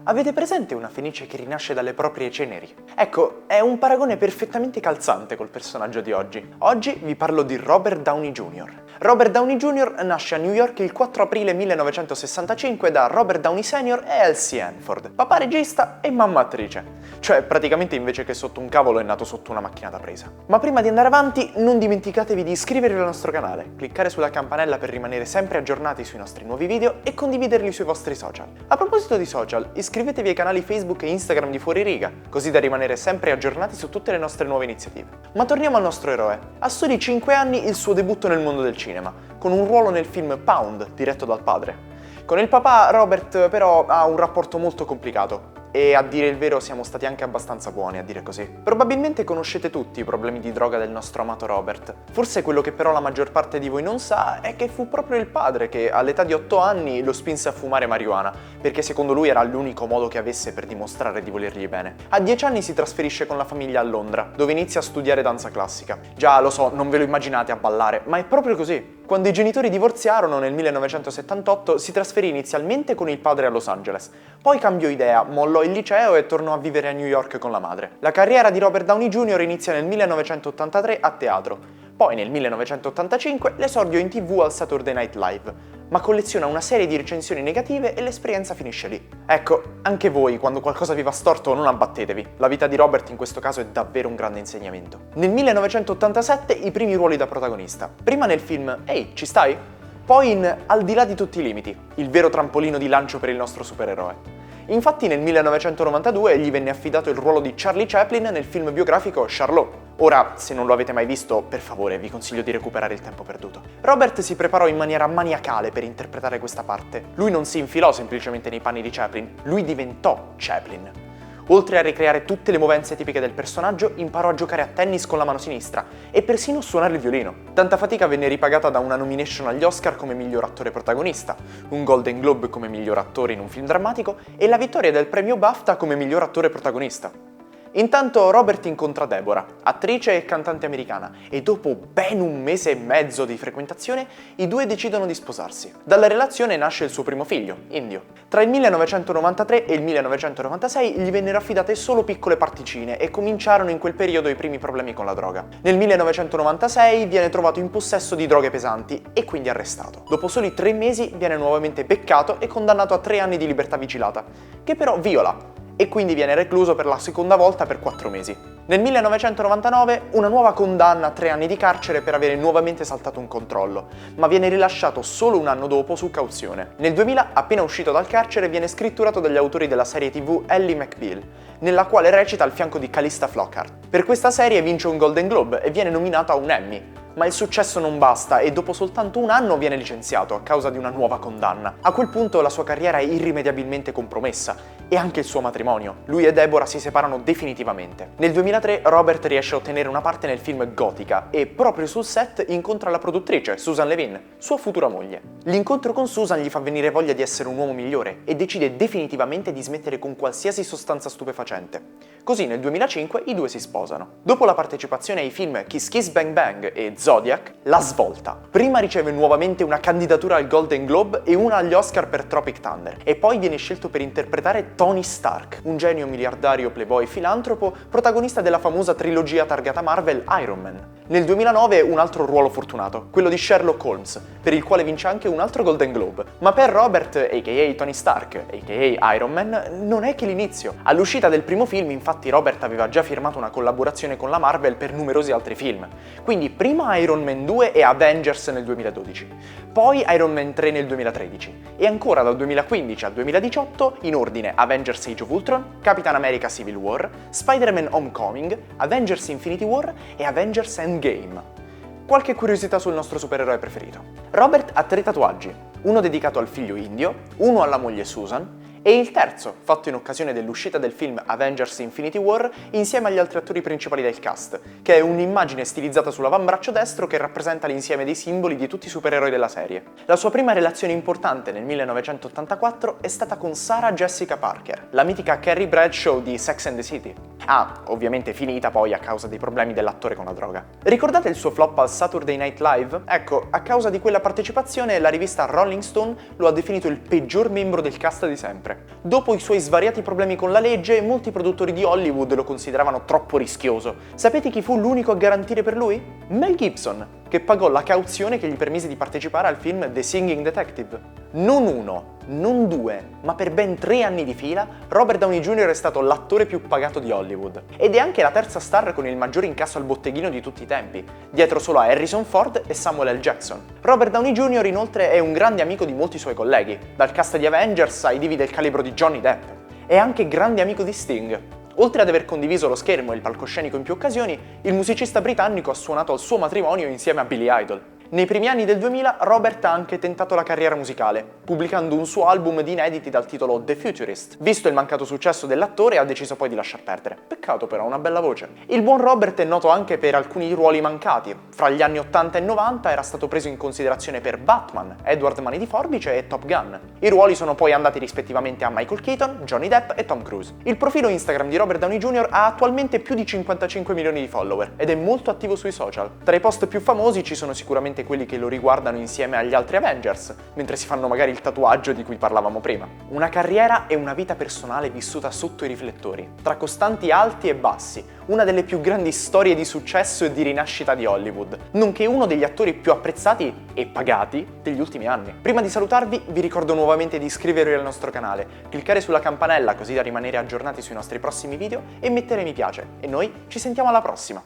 Avete presente una fenice che rinasce dalle proprie ceneri? Ecco, è un paragone perfettamente calzante col personaggio di oggi. Oggi vi parlo di Robert Downey Jr. Robert Downey Jr. nasce a New York il 4 aprile 1965 da Robert Downey Sr. e Elsie Hanford, papà regista e mamma attrice. Cioè, praticamente invece che sotto un cavolo è nato sotto una macchina da presa. Ma prima di andare avanti, non dimenticatevi di iscrivervi al nostro canale, cliccare sulla campanella per rimanere sempre aggiornati sui nostri nuovi video e condividerli sui vostri social. A proposito di social, iscrivetevi ai canali Facebook e Instagram di Fuoririga, così da rimanere sempre aggiornati su tutte le nostre nuove iniziative. Ma torniamo al nostro eroe. Ha soli 5 anni il suo debutto nel mondo del cinema, con un ruolo nel film Pound, diretto dal padre. Con il papà, Robert però ha un rapporto molto complicato. E a dire il vero siamo stati anche abbastanza buoni, a dire così. Probabilmente conoscete tutti i problemi di droga del nostro amato Robert. Forse quello che però la maggior parte di voi non sa è che fu proprio il padre che all'età di 8 anni lo spinse a fumare marijuana, perché secondo lui era l'unico modo che avesse per dimostrare di volergli bene. A 10 anni si trasferisce con la famiglia a Londra, dove inizia a studiare danza classica. Già, lo so, non ve lo immaginate a ballare, ma è proprio così. Quando i genitori divorziarono nel 1978 si trasferì inizialmente con il padre a Los Angeles, poi cambiò idea, mollò il liceo e tornò a vivere a New York con la madre. La carriera di Robert Downey Jr. inizia nel 1983 a teatro, poi nel 1985 l'esordio in TV al Saturday Night Live, ma colleziona una serie di recensioni negative e l'esperienza finisce lì. Ecco, anche voi, quando qualcosa vi va storto, non abbattetevi. La vita di Robert in questo caso è davvero un grande insegnamento. Nel 1987 i primi ruoli da protagonista. Prima nel film Ehi, ci stai? Poi in Al di là di tutti i limiti, il vero trampolino di lancio per il nostro supereroe. Infatti nel 1992 gli venne affidato il ruolo di Charlie Chaplin nel film biografico Charlot. Ora, se non lo avete mai visto, per favore vi consiglio di recuperare il tempo perduto. Robert si preparò in maniera maniacale per interpretare questa parte. Lui non si infilò semplicemente nei panni di Chaplin, lui diventò Chaplin. Oltre a ricreare tutte le movenze tipiche del personaggio, imparò a giocare a tennis con la mano sinistra e persino a suonare il violino. Tanta fatica venne ripagata da una nomination agli Oscar come miglior attore protagonista, un Golden Globe come miglior attore in un film drammatico e la vittoria del premio BAFTA come miglior attore protagonista. Intanto Robert incontra Deborah, attrice e cantante americana, e dopo ben un mese e mezzo di frequentazione i due decidono di sposarsi. Dalla relazione nasce il suo primo figlio, Indio. Tra il 1993 e il 1996 gli vennero affidate solo piccole particine e cominciarono in quel periodo i primi problemi con la droga. Nel 1996 viene trovato in possesso di droghe pesanti e quindi arrestato. Dopo soli 3 mesi viene nuovamente beccato e condannato a 3 anni di libertà vigilata, che però viola, e quindi viene recluso per la seconda volta per 4 mesi. Nel 1999 una nuova condanna a 3 anni di carcere per avere nuovamente saltato un controllo, ma viene rilasciato solo un anno dopo su cauzione. Nel 2000, appena uscito dal carcere, viene scritturato dagli autori della serie TV Ally McBeal, nella quale recita al fianco di Calista Flockhart. Per questa serie vince un Golden Globe e viene nominato a un Emmy. Ma il successo non basta e dopo soltanto un anno viene licenziato a causa di una nuova condanna. A quel punto la sua carriera è irrimediabilmente compromessa e anche il suo matrimonio. Lui e Deborah si separano definitivamente. Nel 2003 Robert riesce a ottenere una parte nel film Gotica e proprio sul set incontra la produttrice, Susan Levin, sua futura moglie. L'incontro con Susan gli fa venire voglia di essere un uomo migliore e decide definitivamente di smettere con qualsiasi sostanza stupefacente. Così nel 2005 i due si sposano. Dopo la partecipazione ai film Kiss Kiss Bang Bang e Zodiac, la svolta. Prima riceve nuovamente una candidatura al Golden Globe e una agli Oscar per Tropic Thunder, e poi viene scelto per interpretare Tony Stark, un genio miliardario playboy filantropo, protagonista della famosa trilogia targata Marvel Iron Man. Nel 2009 un altro ruolo fortunato, quello di Sherlock Holmes, per il quale vince anche un altro Golden Globe. Ma per Robert, a.k.a. Tony Stark, a.k.a. Iron Man, non è che l'inizio. All'uscita del primo film, infatti, Robert aveva già firmato una collaborazione con la Marvel per numerosi altri film. Quindi prima Iron Man 2 e Avengers nel 2012, poi Iron Man 3 nel 2013 e ancora dal 2015 al 2018 in ordine Avengers Age of Ultron, Capitan America Civil War, Spider-Man Homecoming, Avengers Infinity War e Avengers Endgame. Qualche curiosità sul nostro supereroe preferito. Robert ha 3 tatuaggi, uno dedicato al figlio Indio, uno alla moglie Susan e il terzo, fatto in occasione dell'uscita del film Avengers Infinity War insieme agli altri attori principali del cast, che è un'immagine stilizzata sull'avambraccio destro che rappresenta l'insieme dei simboli di tutti i supereroi della serie. La sua prima relazione importante nel 1984 è stata con Sarah Jessica Parker, la mitica Carrie Bradshaw di Sex and the City. Ovviamente finita poi a causa dei problemi dell'attore con la droga. Ricordate il suo flop al Saturday Night Live? Ecco, a causa di quella partecipazione la rivista Rolling Stone lo ha definito il peggior membro del cast di sempre. oltre. Dopo i suoi svariati problemi con la legge, molti produttori di Hollywood lo consideravano troppo rischioso. Sapete chi fu l'unico a garantire per lui? Mel Gibson, che pagò la cauzione che gli permise di partecipare al film The Singing Detective. Non uno, non due, ma per ben 3 anni di fila, Robert Downey Jr. è stato l'attore più pagato di Hollywood. Ed è anche la terza star con il maggior incasso al botteghino di tutti i tempi, dietro solo a Harrison Ford e Samuel L. Jackson. Robert Downey Jr. inoltre è un grande amico di molti suoi colleghi, dal cast di Avengers ai divi del calibro di Johnny Depp. È anche grande amico di Sting. Oltre ad aver condiviso lo schermo e il palcoscenico in più occasioni, il musicista britannico ha suonato al suo matrimonio insieme a Billy Idol. Nei primi anni del 2000 Robert ha anche tentato la carriera musicale, pubblicando un suo album di inediti dal titolo The Futurist. Visto il mancato successo dell'attore, ha deciso poi di lasciar perdere. Peccato però, una bella voce. Il buon Robert è noto anche per alcuni ruoli mancati. Fra gli anni 80 e 90 era stato preso in considerazione per Batman, Edward Mani di Forbice e Top Gun. I ruoli sono poi andati rispettivamente a Michael Keaton, Johnny Depp e Tom Cruise. Il profilo Instagram di Robert Downey Jr. ha attualmente più di 55 milioni di follower ed è molto attivo sui social. Tra i post più famosi ci sono sicuramente quelli che lo riguardano insieme agli altri Avengers, mentre si fanno magari il tatuaggio di cui parlavamo prima. Una carriera e una vita personale vissuta sotto i riflettori, tra costanti alti e bassi, una delle più grandi storie di successo e di rinascita di Hollywood, nonché uno degli attori più apprezzati e pagati degli ultimi anni. Prima di salutarvi, vi ricordo nuovamente di iscrivervi al nostro canale, cliccare sulla campanella così da rimanere aggiornati sui nostri prossimi video e mettere mi piace. E noi ci sentiamo alla prossima!